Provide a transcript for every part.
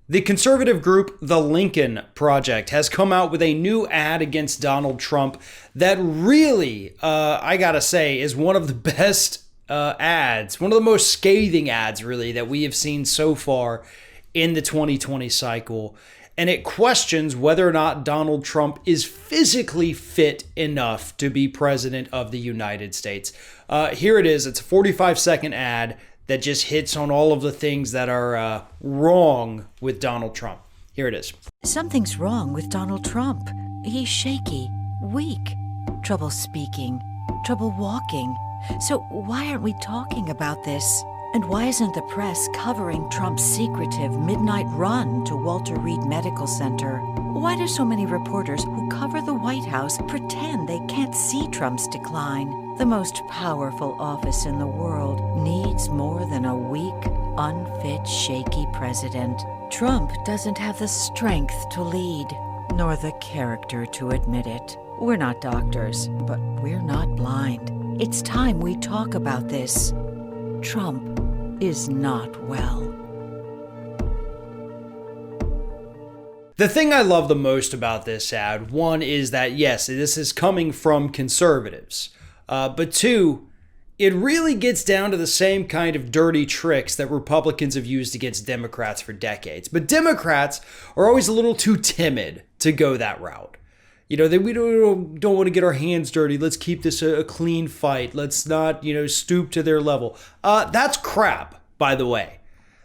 The conservative group, The Lincoln Project, has come out with a new ad against Donald Trump that really, I gotta say, is one of the best ads, one of the most scathing ads, really, that we have seen so far in the 2020 cycle. And it questions whether or not Donald Trump is physically fit enough to be president of the United States. Here it is. It's a 45-second ad that just hits on all of the things that are wrong with Donald Trump. Here it is. Something's wrong with Donald Trump. He's shaky, weak, trouble speaking, trouble walking. So why aren't we talking about this? And why isn't the press covering Trump's secretive midnight run to Walter Reed Medical Center? Why do so many reporters who cover the White House pretend they can't see Trump's decline? The most powerful office in the world needs more than a weak, unfit, shaky president. Trump doesn't have the strength to lead, nor the character to admit it. We're not doctors, but we're not blind. It's time we talk about this. Trump is not well. The thing I love the most about this ad, one, is that yes, this is coming from conservatives. But two, it really gets down to the same kind of dirty tricks that Republicans have used against Democrats for decades. But Democrats are always a little too timid to go that route. You know, we don't want to get our hands dirty. Let's keep this a clean fight. Let's not, stoop to their level. That's crap, by the way.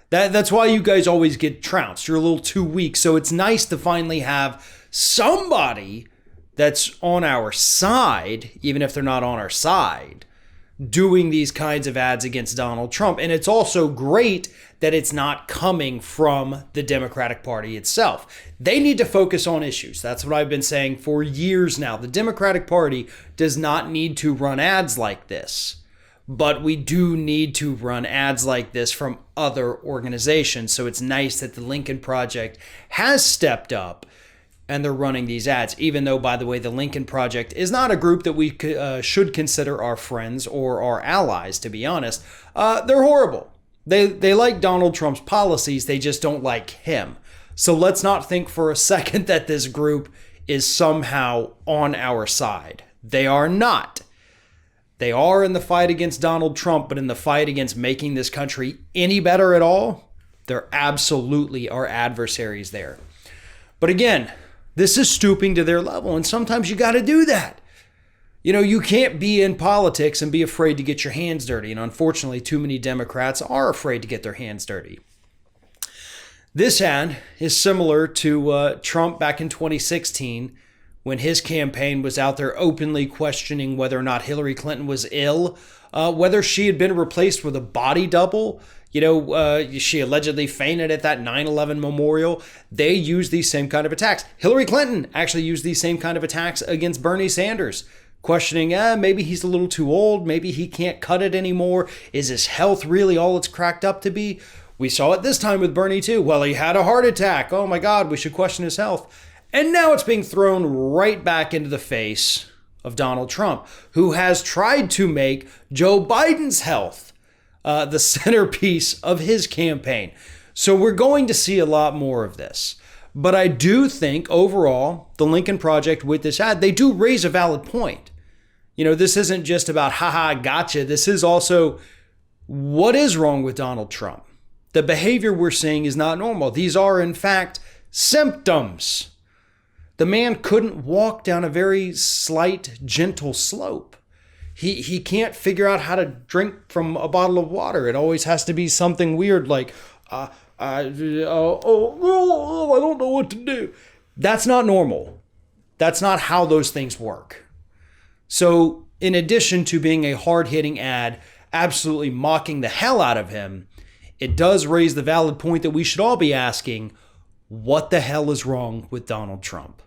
That's why you guys always get trounced. You're a little too weak. So it's nice to finally have somebody that's on our side, even if they're not on our side, doing these kinds of ads against Donald Trump. And it's also great that it's not coming from the Democratic Party itself. They need to focus on issues. That's what I've been saying for years now. The Democratic Party does not need to run ads like this, but we do need to run ads like this from other organizations. So it's nice that the Lincoln Project has stepped up and they're running these ads, even though, by the way, the Lincoln Project is not a group that we should consider our friends or our allies, to be honest. They're horrible. They like Donald Trump's policies. They just don't like him. So let's not think for a second that this group is somehow on our side. They are not. They are in the fight against Donald Trump, but in the fight against making this country any better at all, there absolutely are adversaries there. But again, this is stooping to their level, and sometimes you got to do that. You can't be in politics and be afraid to get your hands dirty, and unfortunately, too many Democrats are afraid to get their hands dirty. This ad is similar to Trump back in 2016 when his campaign was out there openly questioning whether or not Hillary Clinton was ill, whether she had been replaced with a body double. She allegedly fainted at that 9/11 memorial. They used these same kind of attacks. Hillary Clinton actually used these same kind of attacks against Bernie Sanders, questioning, maybe he's a little too old. Maybe he can't cut it anymore. Is his health really all it's cracked up to be? We saw it this time with Bernie too. Well, he had a heart attack. Oh my God, we should question his health. And now it's being thrown right back into the face of Donald Trump, who has tried to make Joe Biden's health the centerpiece of his campaign. So we're going to see a lot more of this. But I do think overall, the Lincoln Project with this ad, they do raise a valid point. This isn't just about, haha, gotcha. This is also, what is wrong with Donald Trump? The behavior we're seeing is not normal. These are, in fact, symptoms. The man couldn't walk down a very slight, gentle slope. He can't figure out how to drink from a bottle of water. It always has to be something weird like, I don't know what to do. That's not normal. That's not how those things work. So in addition to being a hard-hitting ad, absolutely mocking the hell out of him, it does raise the valid point that we should all be asking, what the hell is wrong with Donald Trump?